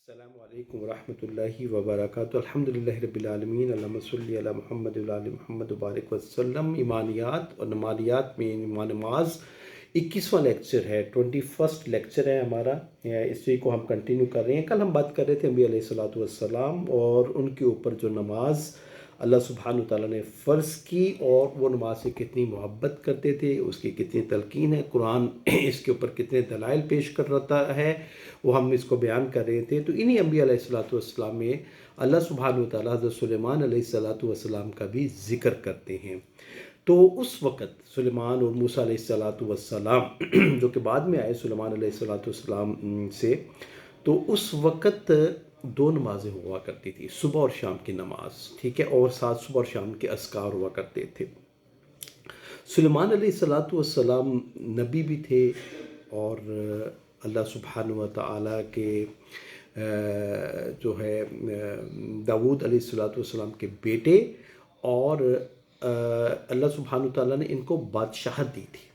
السلام علیکم ورحمۃ اللہ وبرکاتہ۔ الحمد للہ رب العالمین، اللہم صلی علی محمد وعلی محمد وبارک وسلم۔ ایمانیات اور نمالیات میں نماز 21واں لیکچر ہے، 21 لیکچر ہے ہمارا۔ اسی کو ہم کنٹینیو کر رہے ہیں۔ کل ہم بات کر رہے تھے انبیاء علیہ الصلوۃ والسلام اور ان کے اوپر جو نماز اللہ سبحانہ وتعالیٰ نے فرض کی اور وہ نماز سے کتنی محبت کرتے تھے، اس کی کتنی تلقین ہے، قرآن اس کے اوپر کتنے دلائل پیش کر رہا ہے، وہ ہم اس کو بیان کر رہے تھے۔ تو انہی انبیاء علیہ الصلوۃ والسلام میں اللہ سبحانہ وتعالیٰ حضرت سلیمان علیہ الصلوۃ والسلام کا بھی ذکر کرتے ہیں۔ تو اس وقت سلیمان اور موسیٰ علیہ الصلوۃ والسلام جو کہ بعد میں آئے سلیمان علیہ الصلوۃ والسلام سے، تو اس وقت دو نمازیں ہوا کرتی تھی، صبح اور شام کی نماز، ٹھیک ہے، اور ساتھ صبح اور شام کے اذکار ہوا کرتے تھے۔ سلیمان علیہ الصلوۃ والسلام نبی بھی تھے اور اللہ سبحانہ و تعالیٰ کے جو ہے داود علیہ الصلوۃ والسلام کے بیٹے، اور اللہ سبحانہ و تعالیٰ نے ان کو بادشاہت دی تھی۔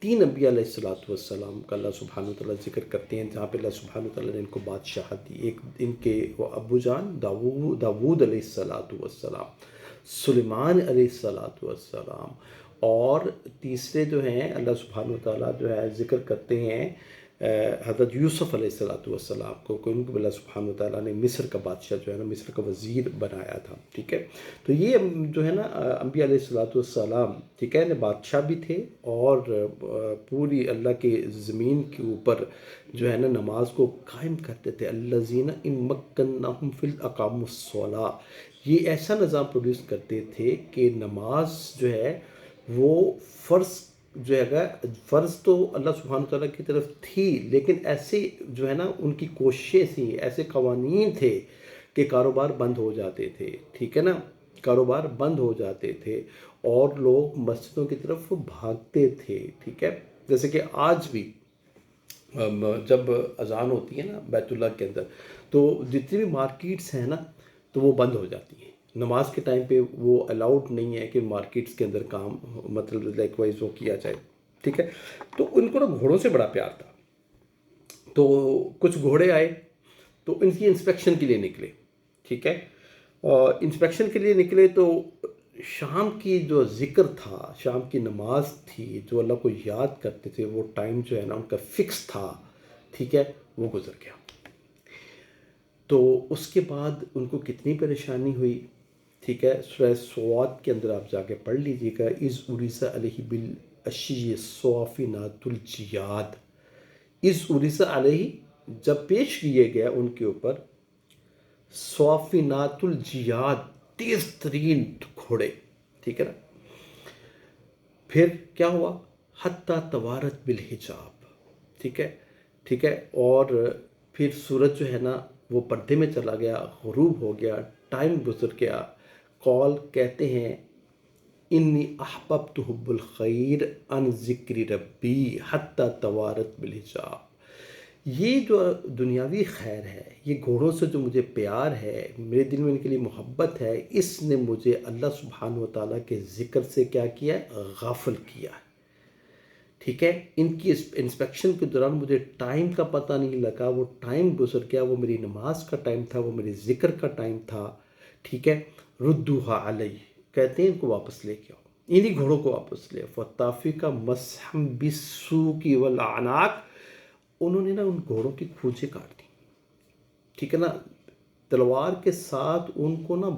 تین انبیاء علیہ الصلوۃ والسلام کا اللہ سبحانہ و تعالیٰ ذکر کرتے ہیں جہاں پہ اللہ سبحانہ و تعالیٰ نے ان کو بادشاہت دی۔ ایک ان کے وہ ابو جان داود علیہ الصلوۃ والسلام، سلیمان علیہ الصلوۃ والسلام، اور تیسرے جو ہیں اللہ سبحانہ و تعالیٰ جو ہے ذکر کرتے ہیں حضرت یوسف علیہ الصلوۃ والسلام کو، ان کو اللہ سبحانہ و تعالیٰ نے مصر کا بادشاہ جو ہے نا، مصر کا وزیر بنایا تھا، ٹھیک ہے۔ تو یہ جو ہے نا انبیاء علیہ الصلوۃ والسلام، ٹھیک ہے، بادشاہ بھی تھے اور پوری اللہ کے زمین کے اوپر جو ہے نا نماز کو قائم کرتے تھے۔ الذین ان مکناہم فی اقاموا الصلاۃ، یہ ایسا نظام پروڈیوس کرتے تھے کہ نماز جو ہے وہ فرض جو ہے فرض تو اللہ سبحانہ تعالیٰ کی طرف تھی، لیکن ایسے جو ہے نا ان کی کوششیں تھیں، ایسے قوانین تھے کہ کاروبار بند ہو جاتے تھے، ٹھیک ہے نا، کاروبار بند ہو جاتے تھے اور لوگ مسجدوں کی طرف بھاگتے تھے، ٹھیک ہے۔ جیسے کہ آج بھی جب اذان ہوتی ہے نا بیت اللہ کے اندر، تو جتنی بھی مارکیٹس ہیں نا تو وہ بند ہو جاتی ہیں نماز کے ٹائم پہ۔ وہ الاؤڈ نہیں ہے کہ مارکیٹس کے اندر کام مطلب لائک وائز وہ کیا جائے، ٹھیک ہے۔ تو ان کو نا گھوڑوں سے بڑا پیار تھا، تو کچھ گھوڑے آئے تو ان کی انسپیکشن کے لیے نکلے، ٹھیک ہے، اور انسپیکشن کے لیے نکلے تو شام کی جو ذکر تھا، شام کی نماز تھی جو اللہ کو یاد کرتے تھے، وہ ٹائم جو ہے نا ان کا فکس تھا، ٹھیک ہے، وہ گزر گیا۔ تو اس کے بعد ان کو کتنی پریشانی ہوئی، ٹھیک ہے۔ سورہ صوات کے اندر آپ جا کے پڑھ لیجیے گا، اذ اُرِسَ علیہ بالعشی الصافنات الجیاد، اذ اُرِسَ علیہ، جب پیش کیے گیا ان کے اوپر صافنات الجیاد، تیز ترین گھوڑے، ٹھیک ہے نا۔ پھر کیا ہوا، حتیٰ توارت بالحجاب، ٹھیک ہے، ٹھیک ہے، اور پھر سورج جو ہے نا وہ پردے میں چلا گیا، غروب ہو گیا، ٹائم گزر گیا۔ قول کہتے ہیں انی احببت حب الخیر عن ذکر ربی حتیٰ توارت بالحجاب، یہ جو دنیاوی خیر ہے، یہ گھوڑوں سے جو مجھے پیار ہے، میرے دل میں ان کے لیے محبت ہے، اس نے مجھے اللہ سبحانہ و تعالیٰ کے ذکر سے کیا کیا ہے، غافل کیا ہے، ٹھیک ہے۔ ان کی انسپیکشن کے دوران مجھے ٹائم کا پتہ نہیں لگا، وہ ٹائم گزر گیا، وہ میری نماز کا ٹائم تھا، وہ میرے ذکر کا ٹائم تھا، ٹھیک ہے۔ ردوہا علی، کہتے ہیں ان کو واپس لے کے آؤ، انہی گھوڑوں کو واپس لے آؤ۔ فطافقہ مسحم بالسوق والاعناق، انہوں نے نا ان گھوڑوں کی کھوجیں کاٹ دی، ٹھیک ہے نا، تلوار کے ساتھ ان کو نا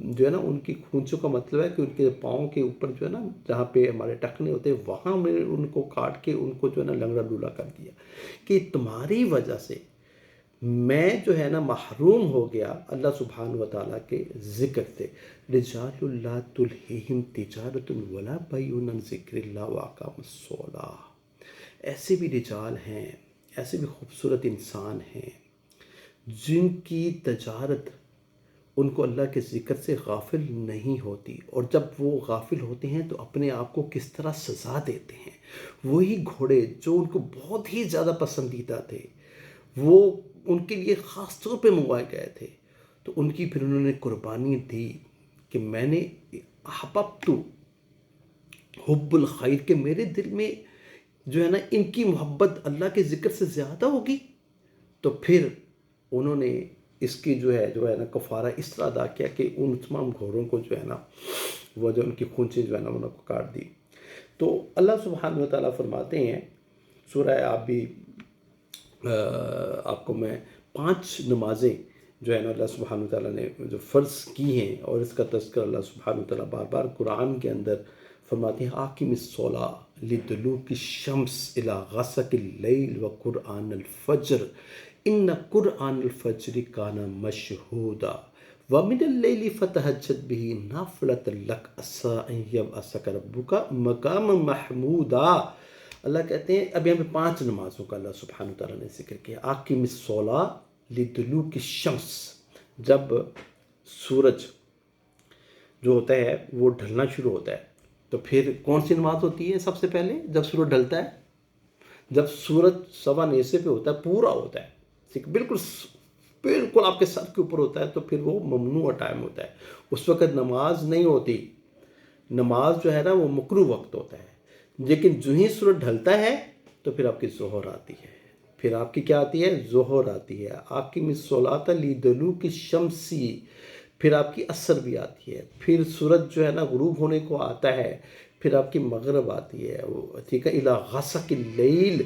جو ہے نا ان کی کھونچوں کا مطلب ہے کہ ان کے پاؤں کے اوپر جو ہے نا جہاں پہ ہمارے ٹخنے ہوتے ہیں وہاں میں ان کو کاٹ کے ان کو جو ہے نا لنگڑا لولا کر دیا کہ تمہاری وجہ سے میں جو ہے نا محروم ہو گیا اللہ سبحانہ و تعالیٰ کے ذکر سے۔ رجال لا تلہیہم تجارت ولا بیع عن ذکر اللہ واقاموا الصلاۃ، ایسے بھی رجال ہیں، ایسے بھی خوبصورت انسان ہیں جن کی تجارت ان کو اللہ کے ذکر سے غافل نہیں ہوتی، اور جب وہ غافل ہوتے ہیں تو اپنے آپ کو کس طرح سزا دیتے ہیں۔ وہی گھوڑے جو ان کو بہت ہی زیادہ پسندیدہ تھے، وہ ان کے لیے خاص طور پہ منگوائے گئے تھے، تو ان کی پھر انہوں نے قربانی دی کہ میں نے احببت حب الخیر، کہ میرے دل میں جو ہے نا ان کی محبت اللہ کے ذکر سے زیادہ ہوگی، تو پھر انہوں نے اس کی جو ہے نا کفارہ اس طرح ادا کیا کہ ان تمام گھوڑوں کو جو ہے نا وہ جو ان کی خونچیں جو ہے نا انہوں کو کاٹ دی. تو اللہ سبحانہ و تعالیٰ فرماتے ہیں سورہ آپ بھی آپ کو میں 5 نمازیں جو ہے نا اللہ سبحانہ و تعالیٰ نے جو فرض کی ہیں، اور اس کا تذکر اللہ سبحانہ و تعالیٰ بار بار قرآن کے اندر فرماتے ہیں اقم الصلاۃ لدلوک الشمس الی غسق اللیل و قرآن الفجر ان قرآن الفجر کان مشہودا ومن اللیل فتہجد بہ نافلۃ لک عسیٰ ان یبعثک ربک مقاما محمودا. اللہ کہتے ہیں اب یہاں پہ 5 نمازوں کا اللہ سبحانہ تعالیٰ نے ذکر کیا. اقم الصلاۃ لدلوک الشمس، جب سورج جو ہوتا ہے وہ ڈھلنا شروع ہوتا ہے تو پھر کون سی نماز ہوتی ہے؟ سب سے پہلے جب سورج ڈھلتا ہے، جب سورج سوا نیسے پہ ہوتا ہے، پورا ہوتا ہے، بالکل بالکل آپ کے سر کے اوپر ہوتا ہے، تو پھر وہ ممنوع ٹائم ہوتا ہے، اس وقت نماز نہیں ہوتی. نماز جو ہے نا وہ مکروہ وقت ہوتا ہے. لیکن جو ہی سورج ڈھلتا ہے تو پھر آپ کی ظہر آتی ہے، پھر آپ کی کیا آتی ہے؟ ظہر آتی ہے. اقیم الصلاۃ لدلوک الشمس، پھر آپ کی عصر بھی آتی ہے، پھر سورج جو ہے نا غروب ہونے کو آتا ہے، پھر آپ کی مغرب آتی ہے، ٹھیک ہے، الی غسق اللیل،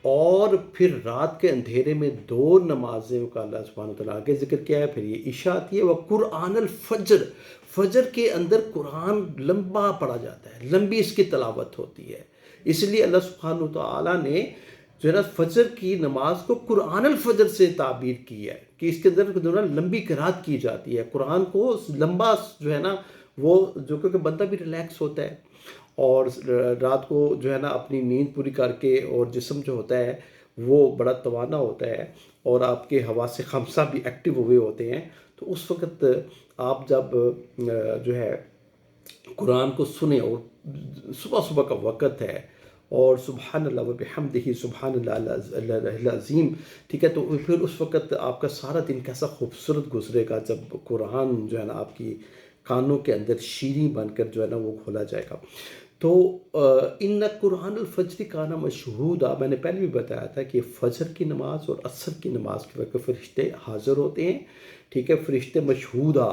اور پھر رات کے اندھیرے میں 2 نمازوں کا اللہ سبحانہ وتعالیٰ آگے ذکر کیا ہے. پھر یہ عشاء آتی ہے. وہ قرآن الفجر، فجر کے اندر قرآن لمبا پڑھا جاتا ہے، لمبی اس کی تلاوت ہوتی ہے. اس لیے اللہ سبحانہ وتعالیٰ نے جو ہے نا فجر کی نماز کو قرآن الفجر سے تعبیر کی ہے کہ اس کے اندر جو ہے نا لمبی قرات کی جاتی ہے. قرآن کو لمبا جو ہے نا وہ جو کہ بندہ بھی ریلیکس ہوتا ہے، اور رات کو جو ہے نا اپنی نیند پوری کر کے، اور جسم جو ہوتا ہے وہ بڑا توانا ہوتا ہے، اور آپ کے حواس خمسہ بھی ایکٹیو ہوئے ہوتے ہیں. تو اس وقت آپ جب جو ہے قرآن کو سنیں، اور صبح صبح کا وقت ہے، اور سبحان اللہ و بحمدہ سبحان اللہ العظیم، ٹھیک ہے، تو پھر اس وقت آپ کا سارا دن کیسا خوبصورت گزرے گا جب قرآن جو ہے نا آپ کی کانوں کے اندر شیریں بن کر جو ہے نا وہ کھولا جائے گا. تو ان قرآن الفجر کانا مشہودا، میں نے پہلے بھی بتایا تھا کہ فجر کی نماز اور عصر کی نماز کے وقت فرشتے حاضر ہوتے ہیں، ٹھیک ہے. فرشتے مشہودا،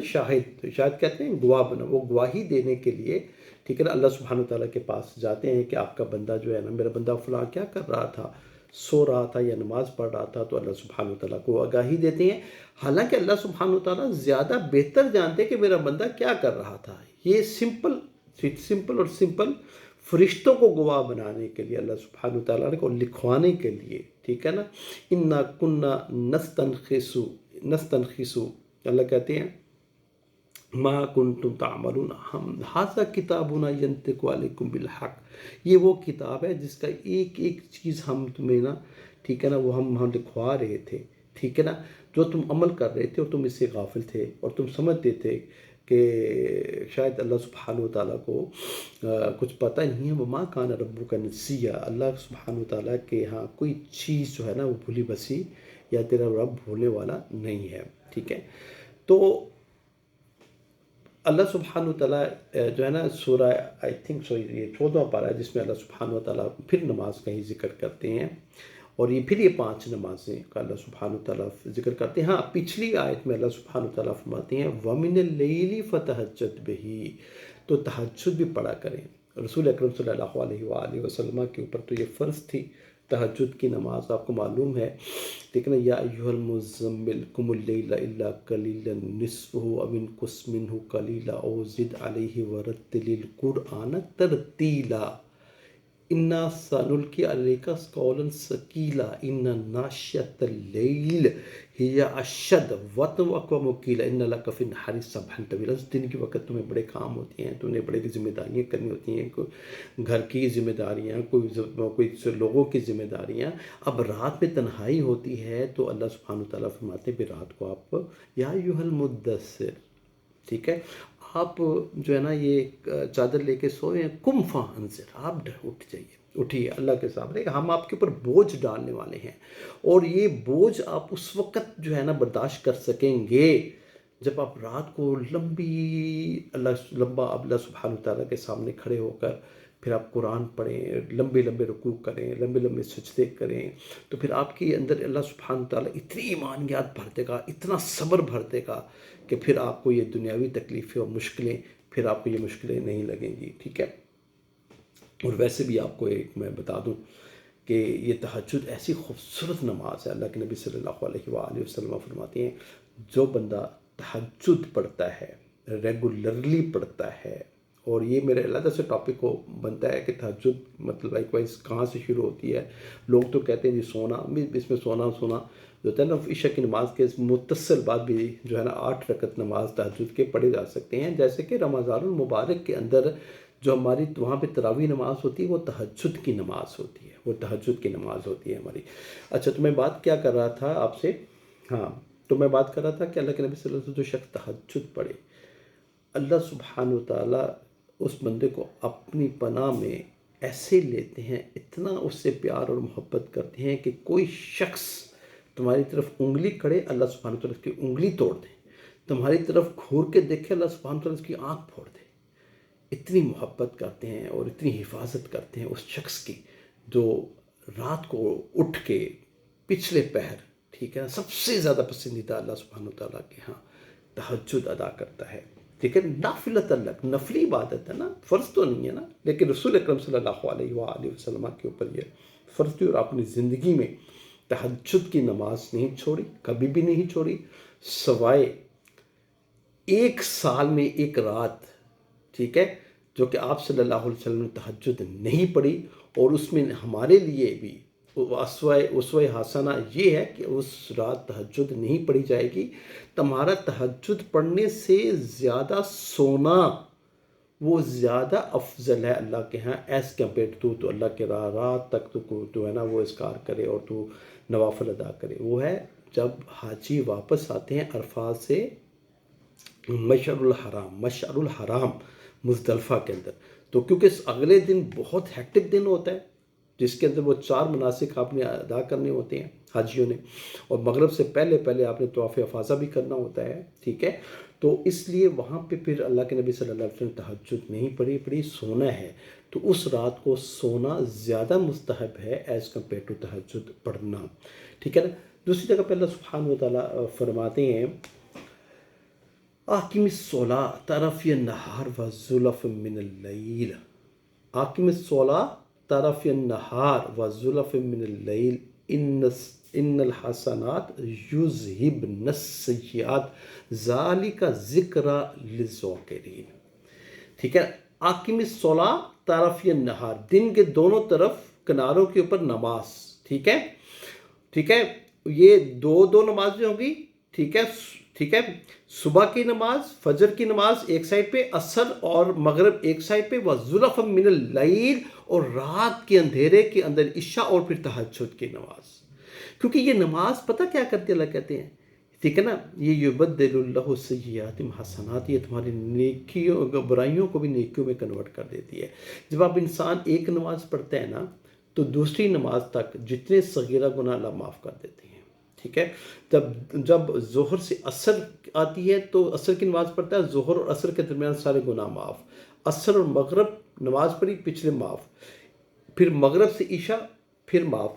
شاہد، شاہد کہتے ہیں گواہ بنا، وہ گواہی دینے کے لیے، ٹھیک ہے نا، اللہ سبحانہ تعالیٰ کے پاس جاتے ہیں کہ آپ کا بندہ جو ہے نا، میرا بندہ فلاں کیا کر رہا تھا، سو رہا تھا یا نماز پڑھ رہا تھا، تو اللہ سبحانہ تعالیٰ کو آگاہی دیتے ہیں. حالانکہ اللہ سبحانہ تعالیٰ زیادہ بہتر جانتے ہیں کہ میرا بندہ کیا کر رہا تھا. یہ سمپل فرشتوں کو گواہ بنانے کے لیے اللہ سبحانہ تعالیٰ نے کو لکھوانے کے لیے، ٹھیک ہے نا. انا کنا نستنخس، اللہ کہتے ہیں ما کنتم تعملون، ہم ھذا کتابنا ینطق علیکم بالحق، یہ وہ کتاب ہے جس کا ایک ایک چیز ہم تمہیں نا، ٹھیک ہے نا، وہ ہم لکھوا رہے تھے، ٹھیک ہے نا، جو تم عمل کر رہے تھے اور تم اس سے غافل تھے، اور تم سمجھتے تھے کہ شاید اللہ سبحانہ و تعالیٰ کو کچھ پتہ نہیں ہے. وما کان ربک نسیہ، اللہ سبحانہ و تعالیٰ کے ہاں کوئی چیز جو ہے نا وہ بھولی بسی یا تیرا رب بھولنے والا نہیں ہے، ٹھیک ہے. تو اللہ سبحانہ وتعالیٰ جو ہے نا سورہ آئی تھنک سو یہ 14 پارہ ہے جس میں اللہ سبحانہ وتعالیٰ پھر نماز کا ہی ذکر کرتے ہیں، اور یہ پھر یہ 5 نمازیں کا اللہ سبحانہ وتعالیٰ ذکر کرتے ہیں. ہاں پچھلی آیت میں اللہ سبحانہ وتعالیٰ فرماتے ہیں وَمِنَ اللَّيْلِ فَتَہَجَّدْ بِهِ، تو تہجد بھی پڑھا کریں. رسول اکرم صلی اللہ علیہ وآلہ وسلم کے اوپر تو یہ فرض تھی تہجد کی نماز، آپ کو معلوم ہے، لیکن یا ایھا المزمل قم اللیل الا قلیلا نصفہ او انقص منہ قلیلا او زد علیہ ورتل القرآن ترتیلا انا سنلقی علیک قولا ثقیلا ان ناشئۃ اللیل ہی اشد وطئا وأقوم قیلا ان لک فی النہار سبحا طویلا. دن کے وقت تمہیں بڑے کام ہوتے ہیں، تمہیں بڑے ذمہ داریاں کرنی ہوتی ہیں، کوئی گھر کی ذمہ داریاں، کوئی لوگوں کی ذمہ داریاں. اب رات میں تنہائی ہوتی ہے تو اللہ سبحانہ وتعالیٰ فرماتے ہیں پھر رات کو آپ یا ایھا المدثر، ٹھیک ہے، آپ جو ہے نا یہ چادر لے کے سوئے ہیں، قم فانذر، آپ اٹھ جائیے، اٹھیے، اللہ کے سامنے ہم آپ کے اوپر بوجھ ڈالنے والے ہیں، اور یہ بوجھ آپ اس وقت جو ہے نا برداشت کر سکیں گے جب آپ رات کو لمبا اللہ سبحانہ تعالیٰ کے سامنے کھڑے ہو کر پھر آپ قرآن پڑھیں، لمبے لمبے رکوع کریں، لمبے لمبے سجدے کریں، تو پھر آپ کے اندر اللہ سبحانہ تعالیٰ اتنی ایمانیات بھر دے گا، اتنا صبر بھر دے گا کہ پھر آپ کو یہ دنیاوی تکلیفیں اور مشکلیں، پھر آپ کو یہ مشکلیں نہیں لگیں گی. ٹھیک ہے. اور ویسے بھی آپ کو ایک میں بتا دوں کہ یہ تہجد ایسی خوبصورت نماز ہے. اللہ کے نبی صلی اللہ علیہ وآلہ وسلم فرماتے ہیں جو بندہ تہجد پڑھتا ہے، ریگولرلی پڑھتا ہے، اور یہ میرے علیحدہ سے ٹاپک کو بنتا ہے کہ تہجد مطلب لائک وائز کہاں سے شروع ہوتی ہے. لوگ تو کہتے ہیں جی سونا، اس میں سونا جو ہوتا ہے نا، عشاء کی نماز کے متصل بعد بھی جو ہے نا 8 رکعت نماز تہجد کے پڑھے جا سکتے ہیں. جیسے کہ رمضان المبارک کے اندر جو ہماری وہاں پہ تراویح نماز ہوتی ہے وہ تہجد کی نماز ہوتی ہے، وہ تہجد کی نماز ہوتی ہے ہماری. اچھا، تو میں بات کیا کر رہا تھا آپ سے؟ ہاں، تو میں بات کر رہا تھا کہ اللہ کے نبی صلی اللہ علیہ وسلم جو شخص تہجد پڑھے، اللہ سبحانہ وتعالیٰ اس بندے کو اپنی پناہ میں ایسے لیتے ہیں، اتنا اس سے پیار اور محبت کرتے ہیں کہ کوئی شخص تمہاری طرف انگلی کرے، اللہ سبحانہ وتعالیٰ اس کی انگلی توڑ دے. تمہاری طرف گھور کے دیکھے، اللہ سبحانہ وتعالیٰ اس کی آنکھ پھوڑ دے. اتنی محبت کرتے ہیں اور اتنی حفاظت کرتے ہیں اس شخص کی جو رات کو اٹھ کے پچھلے پہر، ٹھیک ہے نا، سب سے زیادہ پسندیدہ اللہ سبحانہ وتعالیٰ کے ہاں تہجد ادا کرتا ہے. ٹھیک ہے، نافلۃ اللہ، نفلی عبادت ہے نا، فرض تو نہیں ہے نا، لیکن رسول اکرم صلی اللہ علیہ وآلہ وسلم کے اوپر یہ فرض تھی، اور اپنی زندگی میں تہجد کی نماز نہیں چھوڑی، کبھی بھی نہیں چھوڑی، سوائے 1 سال میں 1 رات، ٹھیک ہے، جو کہ آپ صلی اللہ علیہ وسلم نے تہجد نہیں پڑھی. اور اس میں ہمارے لیے بھی اسوہ حسنہ یہ ہے کہ اس رات تہجد نہیں پڑھی جائے گی. تمہارا تہجد پڑھنے سے زیادہ سونا وہ زیادہ افضل ہے اللہ کے ہاں، ایز کمپیئر تو اللہ کے رات تک تو ہے نا وہ اذکار کرے اور تو نوافل ادا کرے. وہ ہے جب حاجی واپس آتے ہیں عرفات سے مشعر الحرام مزدلفہ کے اندر، تو کیونکہ اگلے دن بہت ہیکٹک دن ہوتا ہے جس کے اندر وہ 4 مناسک آپ نے ادا کرنے ہوتے ہیں حاجیوں نے، اور مغرب سے پہلے آپ نے طواف افاضہ بھی کرنا ہوتا ہے. ٹھیک ہے، تو اس لیے وہاں پہ پھر اللہ کے نبی صلی اللہ علیہ وسلم تہجد نہیں پڑھی سونا ہے. تو اس رات کو سونا زیادہ مستحب ہے ایز کمپیئر ٹو تہجد پڑھنا. ٹھیک ہے نا. دوسری جگہ پہ اللہ سبحانہ وتعالیٰ فرماتے ہیں آقم الصلاۃ طرفی النہار وزلف من اللیل. آقم الصلاۃ طرفی النہار وزلف من اللیل ان الحسنات یذہبن السیئات ذالک ذکری للذاکرین. ٹھیک ہے، آقم الصلاۃ طرفی النہار، دن کے دونوں طرف کناروں کے اوپر نماز. ٹھیک ہے، ٹھیک ہے، یہ دو نمازیں ہوں گی. ٹھیک ہے، ٹھیک ہے، صبح کی نماز، فجر کی نماز ایک سائڈ پہ، عصر اور مغرب ایک سائڈ پہ، وَزُلَفًا مِّنَ اللَّيْلِ، اور رات کے اندھیرے کے اندر عشاء اور پھر تہجد کی نماز. کیونکہ یہ نماز پتہ کیا کرتی ہے، اللہ کہتے ہیں ٹھیک ہے نا، یہ یبدل اللہ السیئات حسنات، یہ تمہاری نیکیوں برائیوں کو بھی نیکیوں میں کنورٹ کر دیتی ہے. جب آپ انسان ایک نماز پڑھتا ہے نا تو دوسری نماز تک جتنے صغیرہ گناہ اللہ معاف کر دیتے ہیں. ٹھیک ہے، جب ظہر سے عصر آتی ہے تو عصر کی نماز پڑھتا ہے، ظہر اور عصر کے درمیان سارے گناہ معاف. عصر اور مغرب نماز پڑھی، پچھلے معاف، پھر مغرب سے عشاء پھر معاف.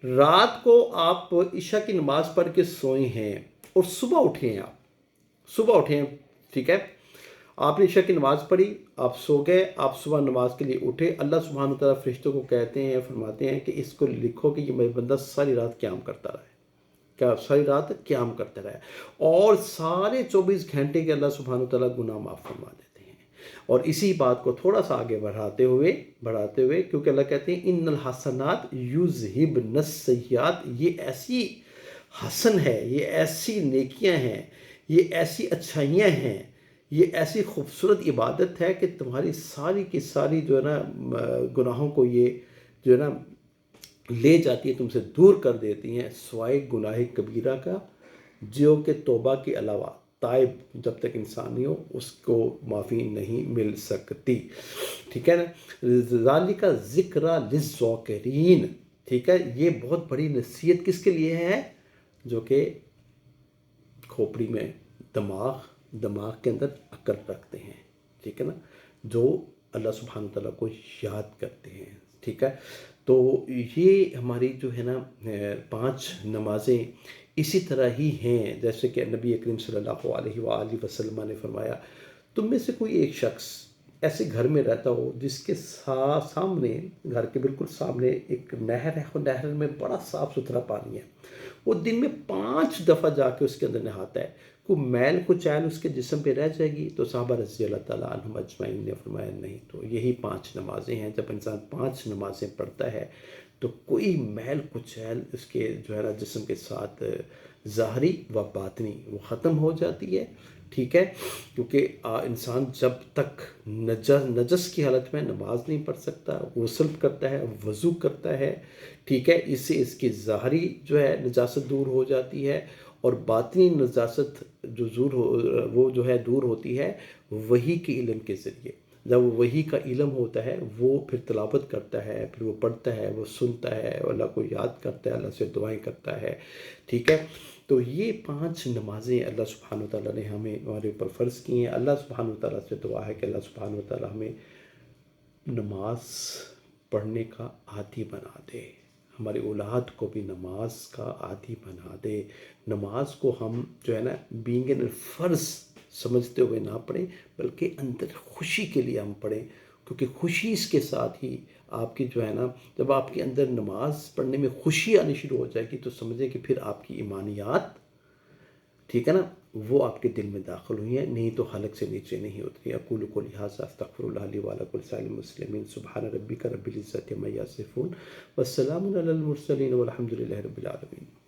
رات کو آپ عشاء کی نماز پڑھ کے سوئے ہیں اور صبح اٹھے ہیں، آپ صبح اٹھے ہیں. ٹھیک ہے، آپ نے عشاء کی نماز پڑھی، آپ سو گئے، آپ صبح نماز کے لیے اٹھے. اللہ سبحانہ وتعالیٰ فرشتوں کو کہتے ہیں، فرماتے ہیں کہ اس کو لکھو کہ یہ میرا بندہ ساری رات قیام کرتا رہا ہے، کیا ساری رات قیام کرتے رہے، اور سارے 24 گھنٹے کے اللہ سبحانہ وتعالیٰ گناہ معاف فرما دیتے ہیں. اور اسی بات کو تھوڑا سا آگے بڑھاتے ہوئے کیونکہ اللہ کہتے ہیں ان الحسنات یذہبن السیئات، یہ ایسی حسن ہے، یہ ایسی نیکیاں ہیں، یہ ایسی اچھائیاں ہیں، یہ ایسی خوبصورت عبادت ہے کہ تمہاری ساری کی ساری جو ہے نا گناہوں کو یہ جو ہے نا لے جاتی ہے، تم سے دور کر دیتی ہیں، سوائے گناہ کبیرہ کا جو کہ توبہ کے علاوہ تائب جب تک انسان نہیں ہو اس کو معافی نہیں مل سکتی. ٹھیک ہے نا، ذالک ذکری للذاکرین. ٹھیک ہے، یہ بہت بڑی نصیحت کس کے لیے ہے؟ جو کہ کھوپڑی میں دماغ کے اندر عقل رکھتے ہیں. ٹھیک ہے نا، جو اللہ سبحانہ تعالیٰ کو یاد کرتے ہیں. ٹھیک ہے. تو یہ ہماری جو ہے نا 5 نمازیں اسی طرح ہی ہیں جیسے کہ نبی کریم صلی اللہ علیہ وآلہ وسلم نے فرمایا تم میں سے کوئی ایک شخص ایسے گھر میں رہتا ہو جس کے سامنے گھر کے بالکل سامنے ایک نہر ہے، نہر میں بڑا صاف ستھرا پانی ہے، وہ دن میں 5 دفعہ جا کے اس کے اندر نہاتا ہے، کوئی میل کچیل اس کے جسم پہ رہ جائے گی؟ تو صحابہ رضی اللہ تعالیٰ عنہم اجمعین نے فرمایا نہیں. تو یہی 5 نمازیں ہیں. جب انسان 5 نمازیں پڑھتا ہے تو کوئی میل کچیل اس کے جو ہے نا جسم کے ساتھ ظاہری و باطنی وہ ختم ہو جاتی ہے. ٹھیک ہے. کیونکہ انسان جب تک نجس کی حالت میں نماز نہیں پڑھ سکتا، غسل کرتا ہے، وضو کرتا ہے. ٹھیک ہے. اس سے اس کی ظاہری جو ہے نجاست دور ہو جاتی ہے اور باطنی نجاست وہ جو ہے دور ہوتی ہے وحی کے علم کے ذریعے. جب وحی کا علم ہوتا ہے وہ پھر تلاوت کرتا ہے، پھر وہ پڑھتا ہے، وہ سنتا ہے، اللہ کو یاد کرتا ہے، اللہ سے دعائیں کرتا ہے. ٹھیک ہے. تو یہ 5 نمازیں اللہ سبحانہ وتعالیٰ نے ہمارے اوپر فرض کی ہیں. اللہ سبحانہ وتعالیٰ سے دعا ہے کہ اللہ سبحانہ وتعالیٰ ہمیں نماز پڑھنے کا عادی بنا دے، ہماری اولاد کو بھی نماز کا عادی بنا دے. نماز کو ہم جو ہے نا بینگ ان فرض سمجھتے ہوئے نہ پڑھیں بلکہ اندر خوشی کے لیے ہم پڑھیں، کیونکہ خوشی اس کے ساتھ ہی آپ کی جو ہے نا جب آپ کے اندر نماز پڑھنے میں خوشی آنی شروع ہو جائے گی تو سمجھیں کہ پھر آپ کی ایمانیات ٹھیک ہے نا وہ آپ کے دل میں داخل ہوئی ہیں، نہیں تو حلق سے نیچے نہیں اتری. اقول قولی ھذا استغفر اللہ لی ولکم ولسائر المسلمین. سبحان ربک رب العزۃ عما یصفون والسلام علی المرسلین والحمد للہ رب العالمین.